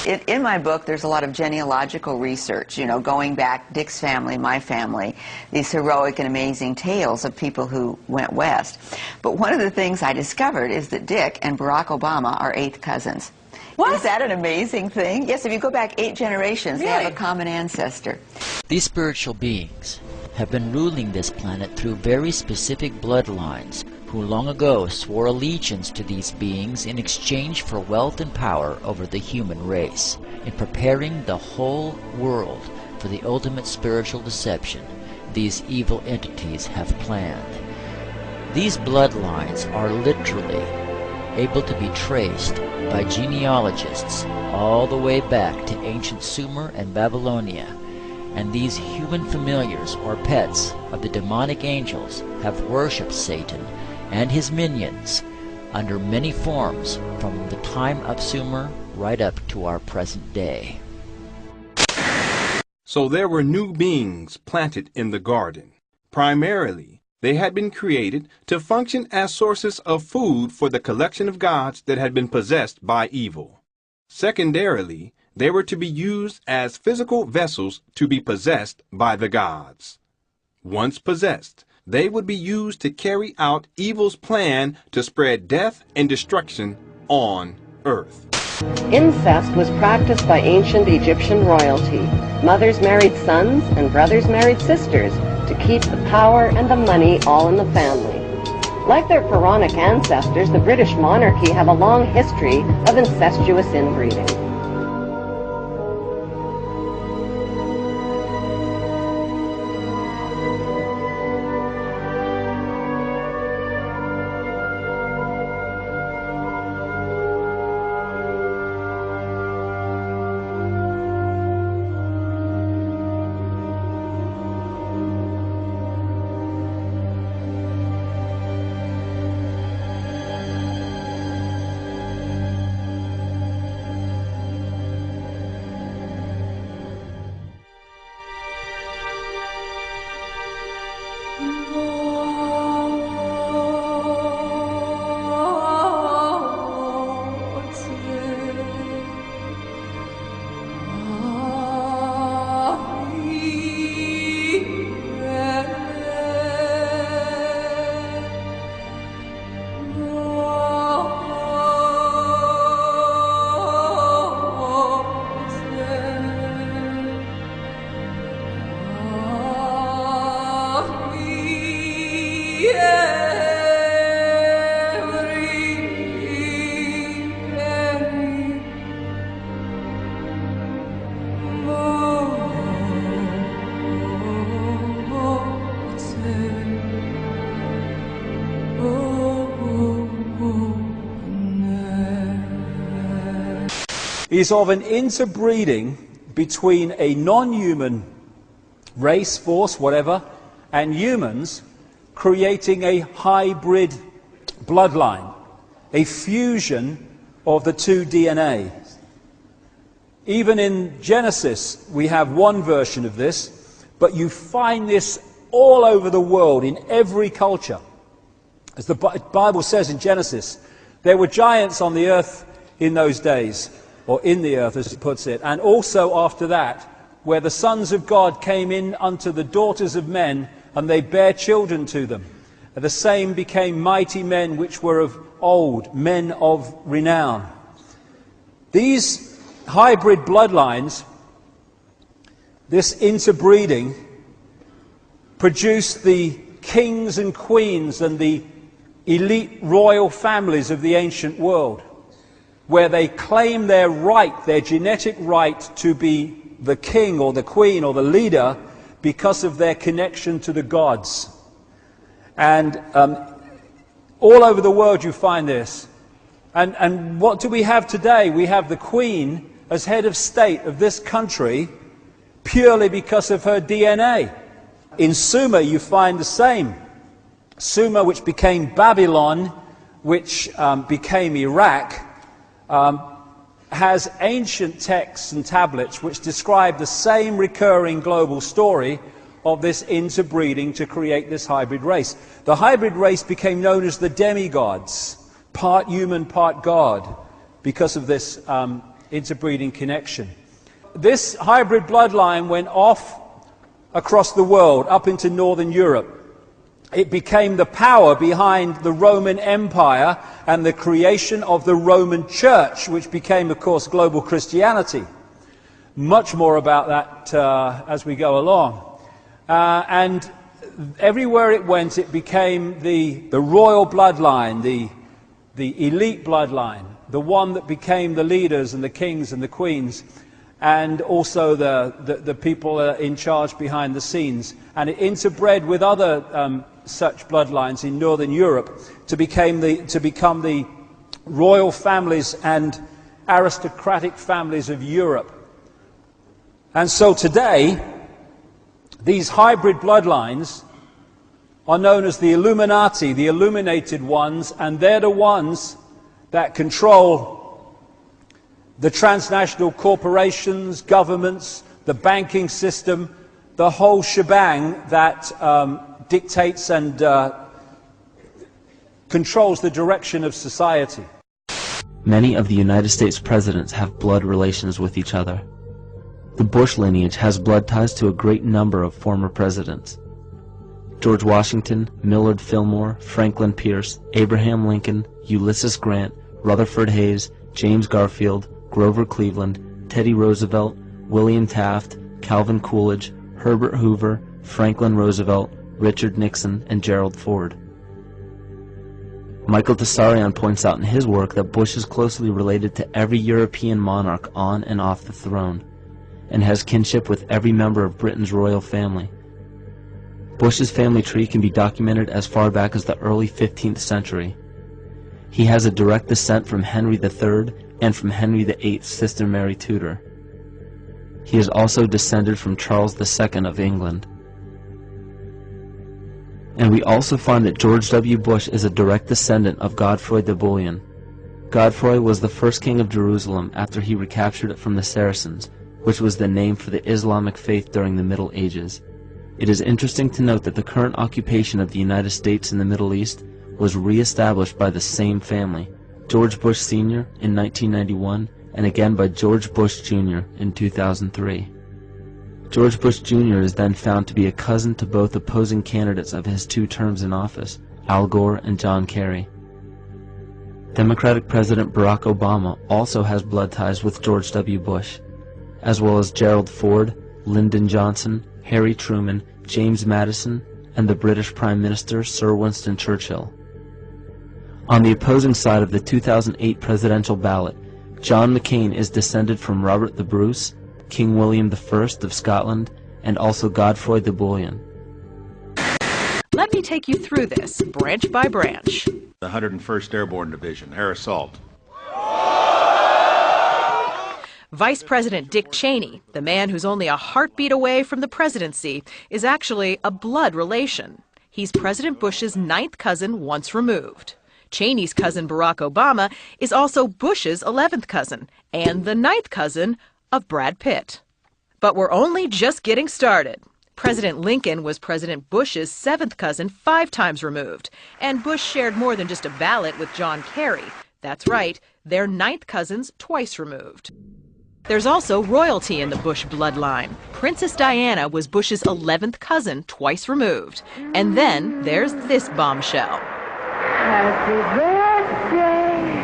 In my book, there's a lot of genealogical research, you know, going back, Dick's family, my family, these heroic and amazing tales of people who went west. But one of the things I discovered is that Dick and Barack Obama are 8th cousins. What? Is that an amazing thing? Yes, if you go back 8 generations, really? They have a common ancestor. These spiritual beings have been ruling this planet through very specific bloodlines, who long ago swore allegiance to these beings in exchange for wealth and power over the human race. In preparing the whole world for the ultimate spiritual deception, these evil entities have planned. These bloodlines are literally able to be traced by genealogists all the way back to ancient Sumer and Babylonia, and these human familiars or pets of the demonic angels have worshipped Satan and his minions under many forms from the time of Sumer right up to our present day. So there were new beings planted in the garden. Primarily, they had been created to function as sources of food for the collection of gods that had been possessed by evil. Secondarily, they were to be used as physical vessels to be possessed by the gods. Once possessed, they would be used to carry out evil's plan to spread death and destruction on earth. Incest was practiced by ancient Egyptian royalty. Mothers married sons and brothers married sisters to keep the power and the money all in the family. Like their pharaonic ancestors, the British monarchy have a long history of incestuous inbreeding. Is of an interbreeding between a non-human race, force, whatever, and humans, creating a hybrid bloodline, a fusion of the two DNAs. Even in Genesis, we have one version of this, but you find this all over the world, in every culture. As the Bible says in Genesis, there were giants on the earth in those days, or in the earth, as it puts it, and also after that, where the sons of God came in unto the daughters of men, and they bare children to them. And the same became mighty men which were of old, men of renown. These hybrid bloodlines, this interbreeding, produced the kings and queens and the elite royal families of the ancient world, where they claim their right, their genetic right to be the king or the queen or the leader because of their connection to the gods. And all over the world you find this. And what do we have today? We have the queen as head of state of this country purely because of her DNA. In Sumer you find the same. Sumer, which became Babylon, which became Iraq, has ancient texts and tablets which describe the same recurring global story of this interbreeding to create this hybrid race. The hybrid race became known as the demigods, part human, part God, because of this interbreeding connection. This hybrid bloodline went off across the world, up into Northern Europe. It became the power behind the Roman Empire and the creation of the Roman Church, which became, of course, global Christianity. Much more about that as we go along. And everywhere it went, it became the royal bloodline, the elite bloodline, the one that became the leaders and the kings and the queens, and also the people in charge behind the scenes. And it interbred with other such bloodlines in Northern Europe to become the royal families and aristocratic families of Europe. And so today, these hybrid bloodlines are known as the Illuminati, the illuminated ones, and they're the ones that control the transnational corporations, governments, the banking system, the whole shebang that dictates and controls the direction of society. Many of the United States presidents have blood relations with each other. The Bush lineage has blood ties to a great number of former presidents. George Washington, Millard Fillmore, Franklin Pierce, Abraham Lincoln, Ulysses Grant, Rutherford Hayes, James Garfield, Grover Cleveland, Teddy Roosevelt, William Taft, Calvin Coolidge, Herbert Hoover, Franklin Roosevelt, Richard Nixon, and Gerald Ford. Michael Tessarion points out in his work that Bush is closely related to every European monarch on and off the throne, and has kinship with every member of Britain's royal family. Bush's family tree can be documented as far back as the early 15th century. He has a direct descent from Henry III and from Henry VIII's sister Mary Tudor. He is also descended from Charles II of England. And we also find that George W. Bush is a direct descendant of Godfrey de Bouillon. Godfrey was the first king of Jerusalem after he recaptured it from the Saracens, which was the name for the Islamic faith during the Middle Ages. It is interesting to note that the current occupation of the United States in the Middle East was re-established by the same family, George Bush Sr. in 1991, and again by George Bush Jr. in 2003. George Bush Jr. is then found to be a cousin to both opposing candidates of his 2 terms in office, Al Gore and John Kerry. Democratic President Barack Obama also has blood ties with George W. Bush, as well as Gerald Ford, Lyndon Johnson, Harry Truman, James Madison, and the British Prime Minister Sir Winston Churchill. On the opposing side of the 2008 presidential ballot, John McCain is descended from Robert the Bruce, King William I of Scotland, and also Godfrey de Bouillon. Let me take you through this, branch by branch. The 101st Airborne Division, air assault. Vice President Dick Cheney, the man who's only a heartbeat away from the presidency, is actually a blood relation. He's President Bush's 9th cousin once removed. Cheney's cousin Barack Obama is also Bush's 11th cousin and the 9th cousin of Brad Pitt. But we're only just getting started. President Lincoln was President Bush's 7th cousin 5 times removed, and Bush shared more than just a ballot with John Kerry. That's right, they're 9th cousins twice removed. There's also royalty in the Bush bloodline. Princess Diana was Bush's 11th cousin twice removed. And then there's this bombshell. Happy birthday,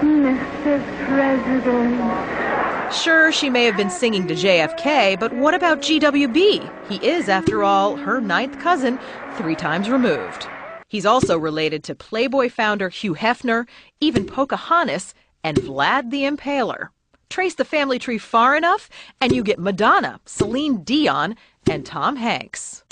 Mr. President. Sure, she may have been singing to JFK, but what about GWB? He is, after all, her 9th cousin 3 times removed. He's also related to Playboy founder Hugh Hefner, even Pocahontas, and Vlad the Impaler. Trace the family tree far enough, and you get Madonna, Celine Dion, and Tom Hanks.